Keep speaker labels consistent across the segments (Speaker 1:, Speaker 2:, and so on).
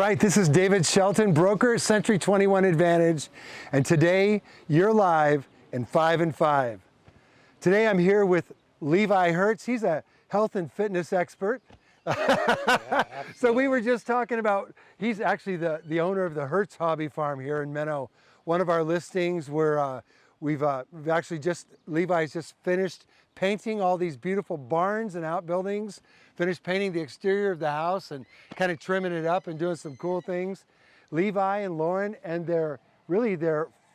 Speaker 1: right, this is David Shelton, broker, Century 21 Advantage, and today you're live in 5 and 5. Today I'm here with Levi Hertz. He's a health and fitness expert. So we were just talking about, he's actually the owner of the Hertz Hobby Farm here in Menno. One of our listings where we've actually Levi's just finished painting all these beautiful barns and outbuildings, finished painting the exterior of the house and kind of trimming it up and doing some cool things. Levi and Lauren and their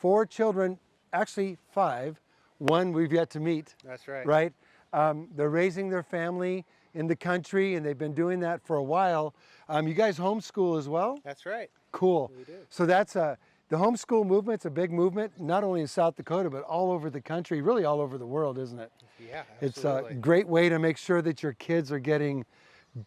Speaker 1: 4 children, actually 5, one we've yet to meet.
Speaker 2: That's right.
Speaker 1: Right? They're raising their family in the country, and they've been doing that for a while. You guys homeschool as well?
Speaker 2: That's right.
Speaker 1: Cool.
Speaker 2: We do.
Speaker 1: So that's the homeschool movement's a big movement, not only in South Dakota, but all over the country, really all over the world, isn't it?
Speaker 2: Yeah,
Speaker 1: It's
Speaker 2: absolutely.
Speaker 1: a great way to make sure that your kids are getting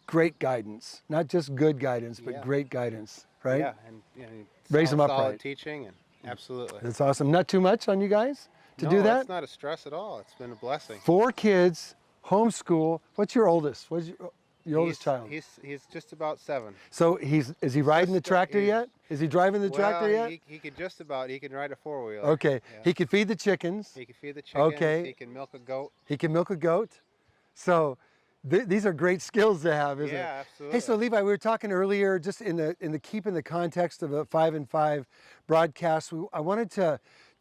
Speaker 1: great guidance, not just good guidance, but great guidance, right?
Speaker 2: Yeah, and
Speaker 1: Raise them up
Speaker 2: solid
Speaker 1: right.
Speaker 2: teaching, and absolutely.
Speaker 1: That's awesome. Not too much on you guys to do
Speaker 2: No,
Speaker 1: that?
Speaker 2: it's not a stress at all. It's been a blessing.
Speaker 1: 4 kids, homeschool. What's your oldest? What's your oldest child?
Speaker 2: He's just about 7.
Speaker 1: So is he riding the tractor yet? Is he driving the tractor yet?
Speaker 2: He could just about. He can ride a 4-wheeler.
Speaker 1: Okay.
Speaker 2: Yeah.
Speaker 1: He can feed the chickens.
Speaker 2: He can feed the chickens.
Speaker 1: Okay.
Speaker 2: He can milk a goat.
Speaker 1: He can milk a goat. So these are great skills to have, isn't it?
Speaker 2: Yeah, absolutely.
Speaker 1: Hey, so Levi, we were talking earlier, just in the keeping the context of a 5 and 5 broadcast. I wanted to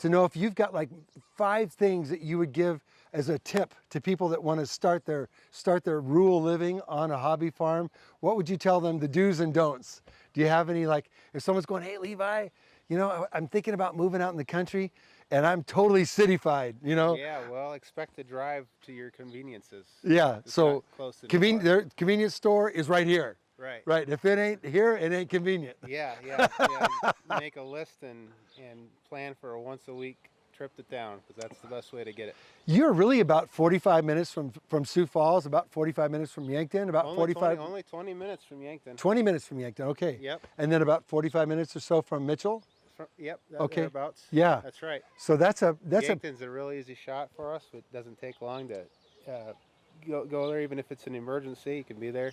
Speaker 1: know if you've got like 5 things that you would give as a tip to people that want to start their rural living on a hobby farm. What would you tell them, the do's and don'ts? Do you have any, like, if someone's going, hey, Levi, I'm thinking about moving out in the country and I'm totally cityfied,
Speaker 2: Yeah, well, expect to drive to your conveniences.
Speaker 1: Yeah,
Speaker 2: It's
Speaker 1: so
Speaker 2: not close to
Speaker 1: their convenience store is right here.
Speaker 2: Right.
Speaker 1: Right, if it ain't here, it ain't convenient.
Speaker 2: Yeah. Make a list and plan for a once-a-week trip to town, because that's the best way to get it.
Speaker 1: You're really about 45 minutes from Sioux Falls, about 45 minutes from Yankton, about 45?
Speaker 2: Only 20 minutes from Yankton.
Speaker 1: 20 minutes from Yankton, okay.
Speaker 2: Yep.
Speaker 1: And then about 45 minutes or so from Mitchell?
Speaker 2: Yep,
Speaker 1: Okay.
Speaker 2: thereabouts.
Speaker 1: Yeah.
Speaker 2: That's right.
Speaker 1: So that's
Speaker 2: Yankton's a real easy shot for us. It doesn't take long to go there. Even if it's an emergency, you can be there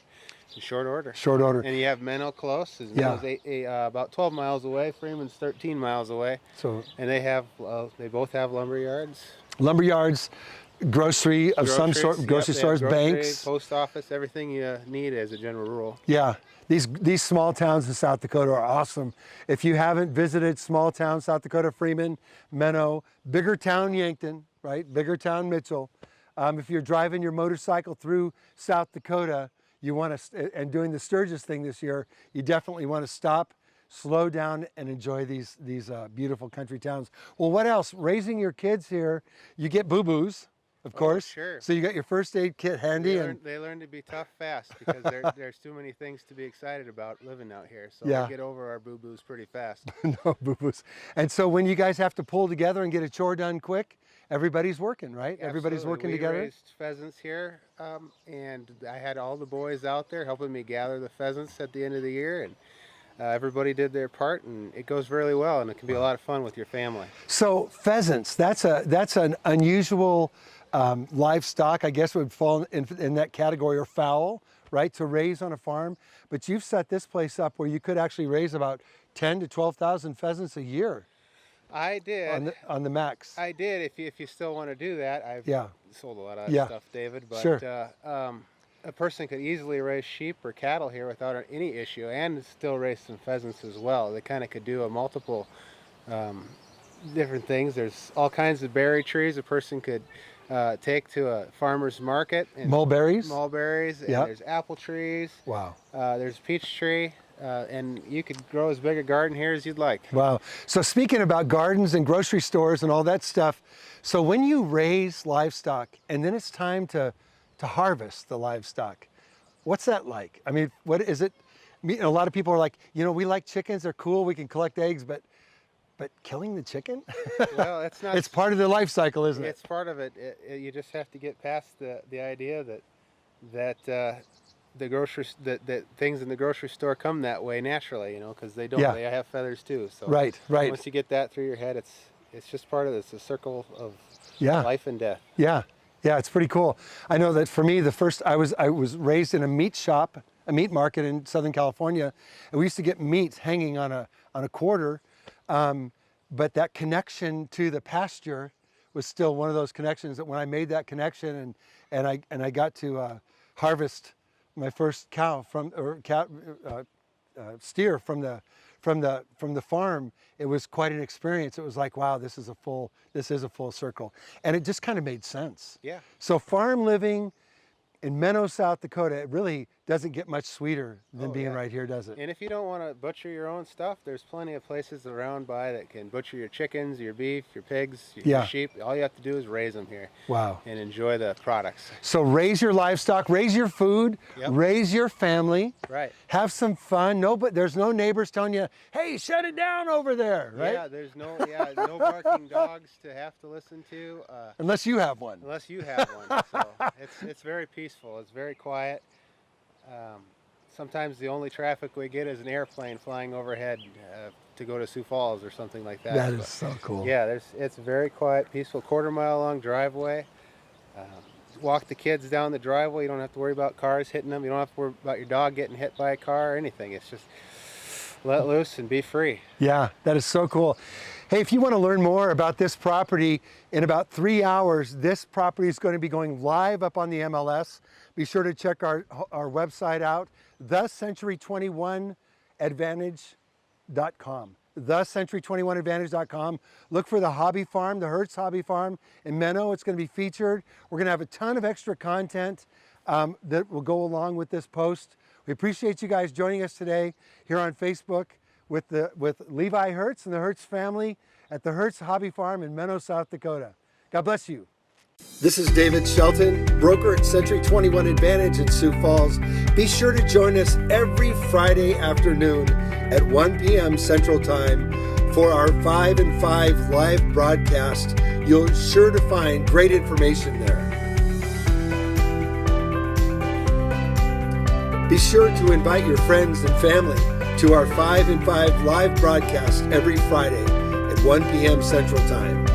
Speaker 2: in short order.
Speaker 1: short order.
Speaker 2: And you have Menno close. Menno's about 12 miles away. Freeman's 13 miles away.
Speaker 1: So
Speaker 2: And they both have lumber yards.
Speaker 1: lumber yards, grocery of some sort, grocery stores, banks.
Speaker 2: Post office, everything you need as a general rule.
Speaker 1: Yeah, these small towns in South Dakota are awesome. If you haven't visited small town South Dakota, Freeman, Menno, bigger town Yankton, right? Bigger town Mitchell. If you're driving your motorcycle through South Dakota, you want to, and doing the Sturgis thing this year, you definitely want to stop, slow down, and enjoy these beautiful country towns. Well, what else? Raising your kids here, you get boo-boos. Of course.
Speaker 2: Sure.
Speaker 1: So you got your first aid kit handy.
Speaker 2: They learn to be tough fast, because there's too many things to be excited about living out here. So
Speaker 1: Yeah.
Speaker 2: we get over our boo-boos pretty fast.
Speaker 1: No boo-boos. And so when you guys have to pull together and get a chore done quick, everybody's working, right? Everybody's
Speaker 2: Absolutely.
Speaker 1: working
Speaker 2: We
Speaker 1: together.
Speaker 2: raised pheasants here, and I had all the boys out there helping me gather the pheasants at the end of the year, and everybody did their part, and it goes really well, and it can be a lot of fun with your family.
Speaker 1: So pheasants, that's an unusual livestock, I guess would fall in that category, or fowl, right, to raise on a farm. But you've set this place up where you could actually raise about 10 to 12,000 pheasants a year.
Speaker 2: I did.
Speaker 1: On the max.
Speaker 2: I did. If you still want to do that, I've sold a lot of stuff, David. But
Speaker 1: Sure.
Speaker 2: A person could easily raise sheep or cattle here without any issue, and still raise some pheasants as well. They kind of could do a multiple different things. There's all kinds of berry trees a person could take to a farmer's market. And
Speaker 1: Mulberries?
Speaker 2: Mulberries. And there's apple trees.
Speaker 1: Wow.
Speaker 2: There's peach tree. And you could grow as big a garden here as you'd like.
Speaker 1: Wow. So speaking about gardens and grocery stores and all that stuff, so when you raise livestock and then it's time to harvest the livestock, what's that like? I mean, what is it? A lot of people are like, we like chickens, they're cool, we can collect eggs, but killing the chicken?
Speaker 2: Well, it's not.
Speaker 1: It's part of the life cycle, isn't it?
Speaker 2: It's part of it. You just have to get past the idea that the things in the grocery store come that way naturally, because they don't.
Speaker 1: Yeah.
Speaker 2: They have feathers too. So
Speaker 1: Right.
Speaker 2: once you get that through your head, it's just part of it. It's a circle of life and death.
Speaker 1: Yeah, it's pretty cool. I know that for me, I was raised in a meat shop meat market in Southern California, and we used to get meat hanging on a quarter. But that connection to the pasture was still one of those connections that when I made that connection and I got to harvest my first steer from the farm, it was quite an experience. It was like, wow, this is a full circle, and it just kind of made sense.
Speaker 2: Yeah.
Speaker 1: So farm living in Menno, South Dakota, it really doesn't get much sweeter than being right here, does it?
Speaker 2: And if you don't want to butcher your own stuff, there's plenty of places around by that can butcher your chickens, your beef, your pigs, your sheep. All you have to do is raise them here.
Speaker 1: Wow.
Speaker 2: And enjoy the products.
Speaker 1: So raise your livestock, raise your food, raise your family.
Speaker 2: Right.
Speaker 1: Have some fun. There's no neighbors telling you, hey, shut it down over there, right?
Speaker 2: Yeah, there's no barking dogs to have to listen to.
Speaker 1: Unless you have one.
Speaker 2: Unless you have one. So it's very peaceful. It's very quiet. Sometimes the only traffic we get is an airplane flying overhead to go to Sioux Falls or something like that.
Speaker 1: That is so cool.
Speaker 2: Yeah, it's very quiet, peaceful, quarter-mile long driveway. Walk the kids down the driveway. You don't have to worry about cars hitting them. You don't have to worry about your dog getting hit by a car or anything. It's just let loose and be free.
Speaker 1: Yeah, that is so cool. Hey, if you want to learn more about this property, in about 3 hours, this property is going to be going live up on the MLS. Be sure to check our website out, thecentury21advantage.com. thecentury21advantage.com. Look for the hobby farm, the Hertz Hobby Farm in Menno. It's going to be featured. We're going to have a ton of extra content that will go along with this post. We appreciate you guys joining us today here on Facebook with Levi Hertz and the Hertz family at the Hertz Hobby Farm in Menno, South Dakota. God bless you. This is David Shelton, broker at Century 21 Advantage in Sioux Falls. Be sure to join us every Friday afternoon at 1 p.m. Central Time for our 5 and 5 live broadcast. You'll sure to find great information there. Be sure to invite your friends and family to our 5 and 5 live broadcast every Friday at 1 p.m. Central Time.